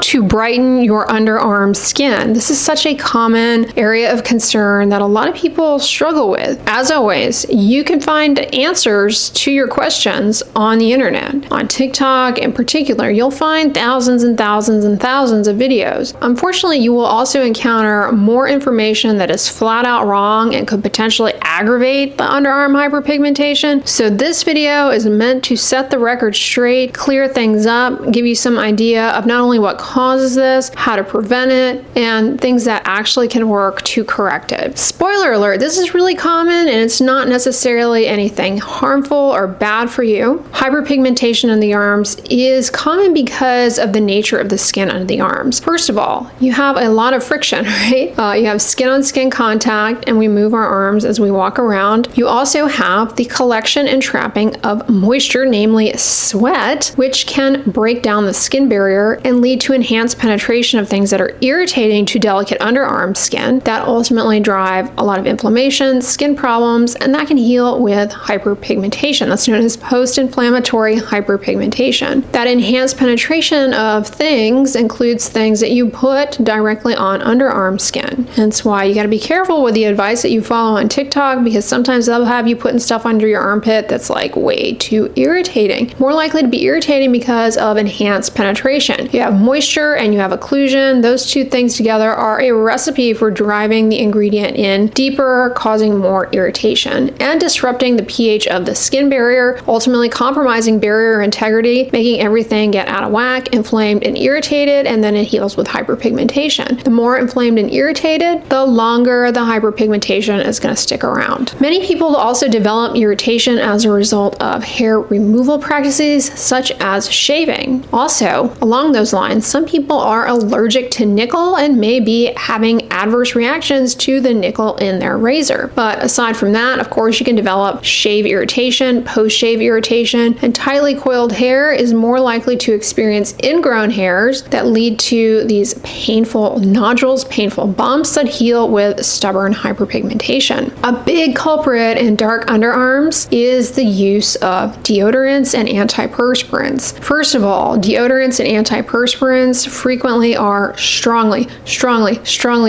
to brighten your underarm skin. This is such a common area of concern that a lot of people struggle with. As always, you can find answers to your questions on the internet. On TikTok in particular, you'll find thousands and thousands and thousands of videos. Unfortunately, you will also encounter more information that is flat out wrong and could potentially aggravate the underarm hyperpigmentation. So this video is meant to set the record straight, clear things up, give you some idea of not only what causes this, how to prevent it, and things that actually can work to correct it. Spoiler alert, this is really common and it's not necessarily anything harmful or bad for you. Hyperpigmentation in the arms is common because of the nature of the skin under the arms. First of all, you have a lot of friction, right? You have skin-on-skin contact and we move our arms as we walk around. You also have the collection and trapping of moisture, namely sweat, which can break down the skin barrier and lead to enhanced penetration of things that are irritating to delicate underarm skin that ultimately drive a lot of inflammation, skin problems, and that can heal with hyperpigmentation. That's known as post-inflammatory hyperpigmentation. That enhanced penetration of things includes things that you put directly on underarm skin. Hence why you got to be careful with the advice that you follow on TikTok, because sometimes they'll have you putting stuff under your armpit that's like way too irritating. More likely to be irritating because of enhanced penetration. You have moisture and you have occlusion. Those two things together are a recipe for driving the ingredient in deeper, causing more irritation and disrupting the pH of the skin barrier, ultimately compromising barrier integrity, making everything get out of whack, inflamed and irritated, and then it heals with hyperpigmentation. The more inflamed and irritated, the longer the hyperpigmentation is going to stick around. Many people also develop irritation as a result of hair removal practices such as shaving. Also, along those lines, some people are allergic to nickel and may be having adverse reactions to the nickel in their razor. But aside from that, of course, you can develop shave irritation, post-shave irritation, and tightly coiled hair is more likely to experience ingrown hairs that lead to these painful nodules, painful bumps that heal with stubborn hyperpigmentation. A big culprit in dark underarms is the use of deodorants and antiperspirants. First of all, deodorants and antiperspirants frequently are strongly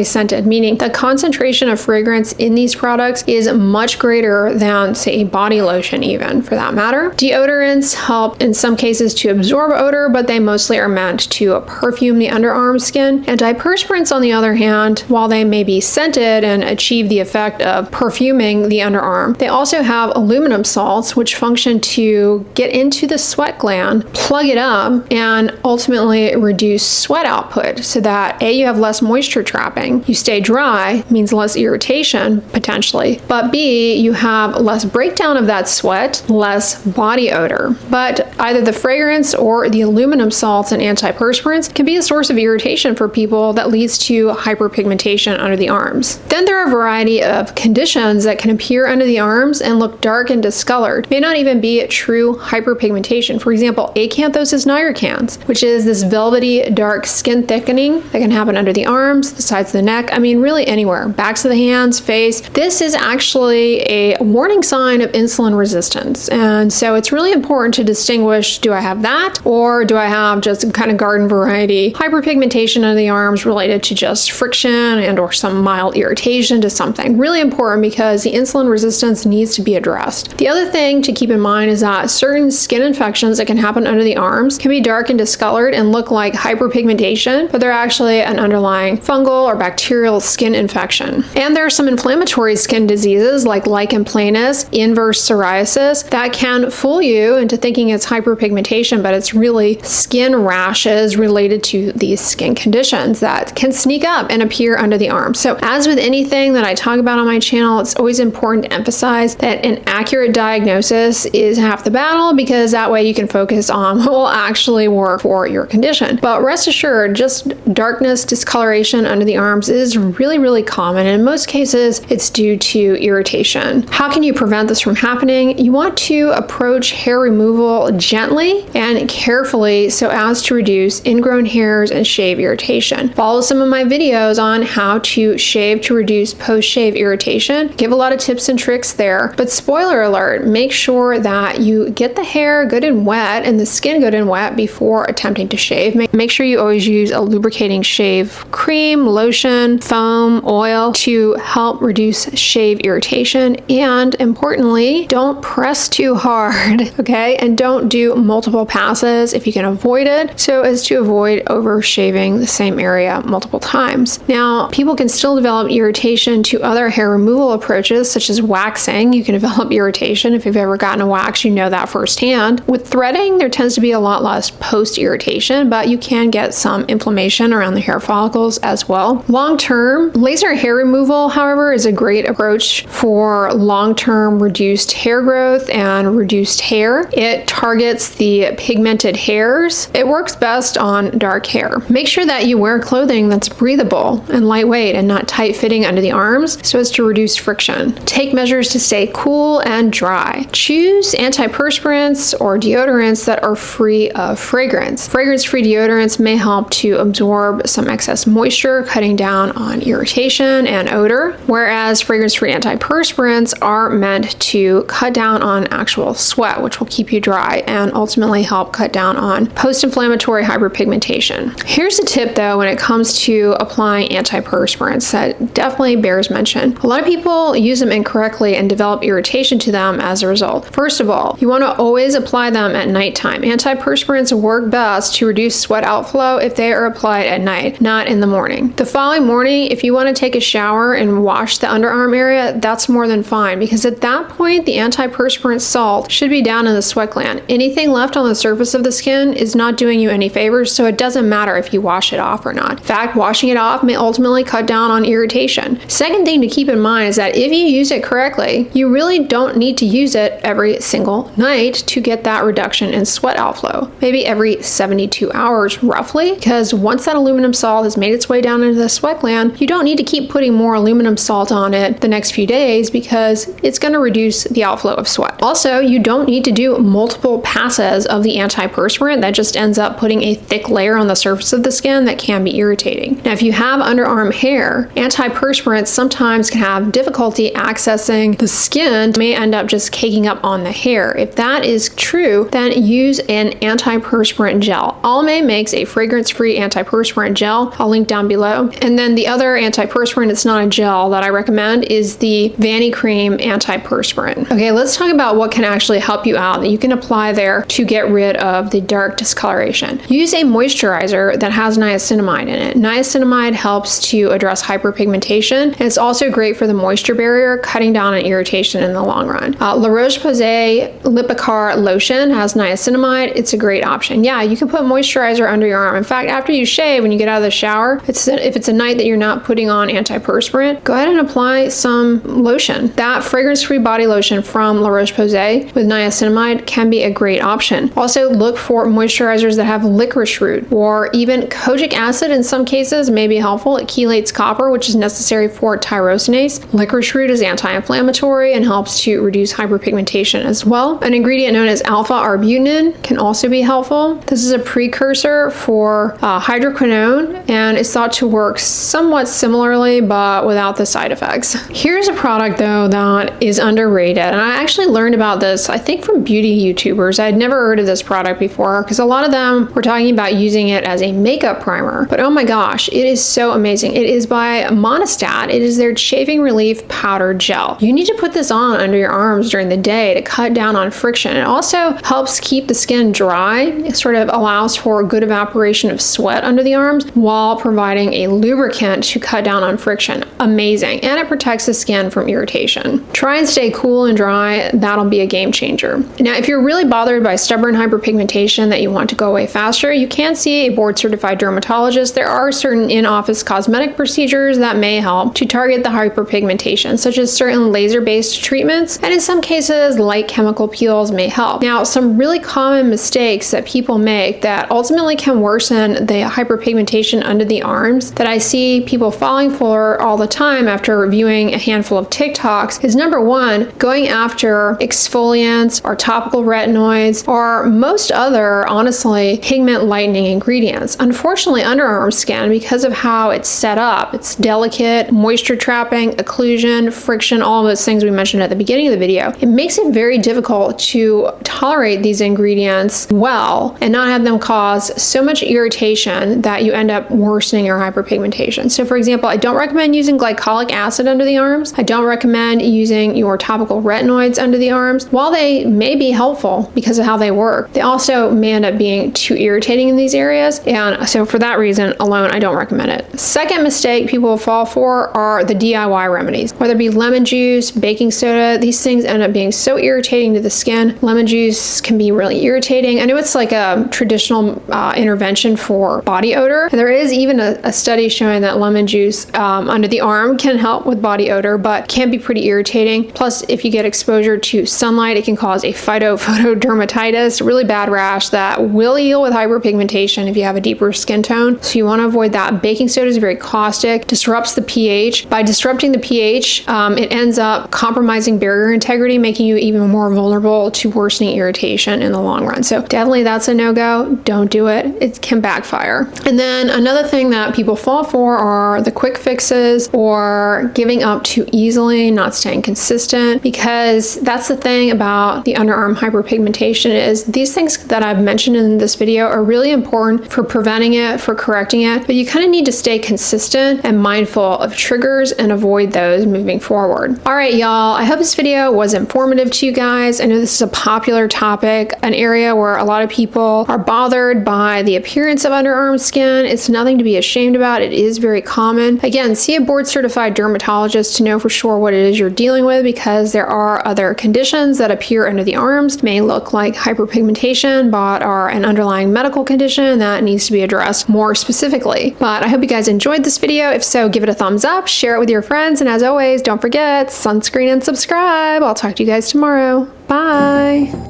scented, meaning the concentration of fragrance in these products is much greater than, say, a body lotion even, for that matter. Deodorants help in some cases to absorb odor, but they mostly are meant to perfume the underarm skin. Antiperspirants, on the other hand, while they may be scented and achieve the effect of perfuming the underarm, they also have aluminum salts which function to get into the sweat gland, plug it up, and ultimately reduce sweat output so that A, you have less moisture trapping, you stay dry, means less irritation potentially, but B, you have less breakdown of that sweat, less body odor. But either the fragrance or the aluminum salts and antiperspirants can be a source of irritation for people that leads to hyperpigmentation under the arms. Then there are a variety of conditions that can appear under the arms and look dark and discolored. May not even be true hyperpigmentation. For example, acanthosis nigricans, which is this velvety dark skin thickening that can happen under the arms, the sides of the neck, I mean really anywhere, backs of the hands, face. This is actually a warning sign of insulin resistance. And so it's really important to distinguish, do I have that or do I have just kind of garden variety hyperpigmentation under the arms related to just friction and or some mild irritation to something. Really important because the insulin resistance needs to be addressed. The other thing to keep in mind is that certain skin infections that can happen under the arms can be dark and discolored and look like hyperpigmentation, but they're actually an underlying fungal or bacterial skin infection. And there are some inflammatory skin diseases like lichen planus, inverse psoriasis that can fool you into thinking it's hyperpigmentation, but it's really skin rashes related to these skin conditions that can sneak up and appear under the arm. So as with anything that I talk about on my channel, it's always important to emphasize that an accurate diagnosis is half the battle, because that way you can focus on what will actually work for your condition. But rest assured, just darkness, discoloration under the arms is really common. In most cases, it's due to irritation. How can you prevent this from happening? You want to approach hair removal gently and carefully so as to reduce ingrown hairs and shave irritation. Follow some of my videos on how to shave to reduce post-shave irritation. Give a lot of tips and tricks there. But spoiler alert, make sure that you get the hair good and wet and the skin good and wet before attempting to shave. Make make sure you always use a lubricating shave cream, lotion, foam, oil to help reduce shave irritation. And importantly, don't press too hard, okay? And don't do multiple passes if you can avoid it, so as to avoid over shaving the same area multiple times. Now, people can still develop irritation to other hair removal approaches, such as waxing. You can develop irritation. If you've ever gotten a wax, you know that firsthand. With threading, there tends to be a lot less post-irritation, but you can get some inflammation around the hair follicles as well. Long-term, laser hair removal, however, is a great approach for long-term reduced hair growth and reduced hair. It targets the pigmented hairs. It works best on dark hair. Make sure that you wear clothing that's breathable and lightweight and not tight-fitting under the arms so as to reduce friction. Take measures to stay cool and dry. Choose antiperspirants or deodorants that are free of fragrance. Fragrance-free deodorants may help to absorb some excess moisture, cutting down on irritation and odor, whereas fragrance-free antiperspirants are meant to cut down on actual sweat, which will keep you dry and ultimately help cut down on post-inflammatory hyperpigmentation. Here's a tip though when it comes to applying antiperspirants that definitely bears mention. A lot of people use them incorrectly and develop irritation to them as a result. First of all, you want to always apply them at nighttime. Antiperspirants work best to reduce sweat outflow if they are applied at night, not in the morning. The following morning, if you want to take a shower and wash the underarm area, that's more than fine, because at that point, the antiperspirant salt should be down in the sweat gland. Anything left on the surface of the skin is not doing you any favors, so it doesn't matter if you wash it off or not. In fact, washing it off may ultimately cut down on irritation. Second thing to keep in mind is that if you use it correctly, you really don't need to use it every single night to get that reduction in sweat outflow. Maybe every 72 hours roughly, because once that aluminum salt has made its way down into the sweat gland, you don't need to keep putting more aluminum salt on it the next few days because it's going to reduce the outflow of sweat. Also, you don't need to do multiple passes of the antiperspirant. That just ends up putting a thick layer on the surface of the skin that can be irritating. Now, if you have underarm hair, antiperspirants sometimes can have difficulty accessing the skin, may end up just caking up on the hair. If that is true, then use an antiperspirant gel. Almay makes a fragrance-free antiperspirant gel. I'll link down below. And then the other antiperspirant, it's not a gel, that I recommend is the Vanity Cream antiperspirant. Okay, let's talk about what can actually help you out that you can apply there to get rid of the dark discoloration. Use a moisturizer that has niacinamide in it. Niacinamide helps to address hyperpigmentation, and it's also great for the moisture barrier, cutting down on irritation in the long run. La Roche-Posay Lipicar lotion has niacinamide. It's a great option. Yeah, you can put moisturizer under your arm. In fact, after you shave, when you get out of the shower, if it's a night that you're not putting on antiperspirant, go ahead and apply some lotion. That fragrance-free body lotion from La Roche-Posay with niacinamide can be a great option. Also, look for moisturizers that have licorice root or even kojic acid in some cases may be helpful. It chelates copper, which is necessary for tyrosinase. Licorice root is anti-inflammatory and helps to reduce hyperpigmentation as well. An ingredient known as alpha-arbutin can also be helpful. This is a precursor for hydroquinone, and it's thought to work somewhat similarly, but without the side effects. Here's a product though that is underrated, and I actually learned about this, I think, from beauty YouTubers. I had never heard of this product before because a lot of them were talking about using it as a makeup primer, but oh my gosh, it is so amazing. It is by Monistat. It is their shaving relief powder gel. You need to put this on under your arms during the day to cut down on friction. It also helps keep the skin dry. It sort of allows for good evaporation of sweat under the arms while providing a lubricant to cut down on friction. Amazing. And it protects the skin from irritation. Try and stay cool and dry. That'll be a game changer. Now, if you're really bothered by stubborn hyperpigmentation that you want to go away faster, you can see a board-certified dermatologist. There are certain in-office cosmetic procedures that may help to target the hyperpigmentation, such as certain laser-based treatments, and in some cases, light chemical peels may help. Now, some really common mistakes that people make that ultimately can worsen the hyperpigmentation under the arms that I see people falling for all the time after reviewing a handful of TikToks is, number one, going after exfoliants or topical retinoids or most other, honestly, pigment lightening ingredients. Unfortunately, underarm skin, because of how it's set up, it's delicate, moisture trapping, occlusion, friction, all of those things we mentioned at the beginning of the video. It makes it very difficult to tolerate these ingredients well and not have them cause so much irritation that you end up worsening your hyperpigmentation. So for example, I don't recommend using glycolic acid under the arms. I don't recommend using your topical retinoids under the arms. While they may be helpful because of how they work, they also may end up being too irritating in these areas. And so for that reason alone, I don't recommend it. Second mistake people fall for are the DIY remedies, whether it be lemon juice, baking soda. These things end up being so irritating to the skin. Lemon juice can be really irritating. I know it's like a traditional intervention for body odor. And there is even a study showing that lemon juice under the arm can help with body odor, but can be pretty irritating. Plus, if you get exposure to sunlight, it can cause a phytophotodermatitis, really bad rash that will heal with hyperpigmentation if you have a deeper skin tone. So you want to avoid that. Baking soda is very caustic, disrupts the pH. By disrupting the pH, it ends up compromising barrier integrity, making you even more vulnerable to worsening irritation in the long run. So definitely that's a no-go. Don't do it. It can backfire. And then another thing that people fall for are the quick fixes or giving up too easily, not staying consistent, because that's the thing about the underarm hyperpigmentation is these things that I've mentioned in this video are really important for preventing it, for correcting it, but you kind of need to stay consistent and mindful of triggers and avoid those moving forward. All right, y'all, I hope this video was informative to you guys. I know this is a popular topic, an area where a lot of people are bothered by the appearance of underarm skin. It's nothing to be ashamed about. It is very common. Again, see a board certified dermatologist to know for sure what it is you're dealing with, because there are other conditions that appear under the arms, may look like hyperpigmentation, but are an underlying medical condition that needs to be addressed more specifically. But I hope you guys enjoyed this video. If so, give it a thumbs up, share it with your friends, and as always, don't forget, sunscreen and subscribe. I'll talk to you guys tomorrow. Bye.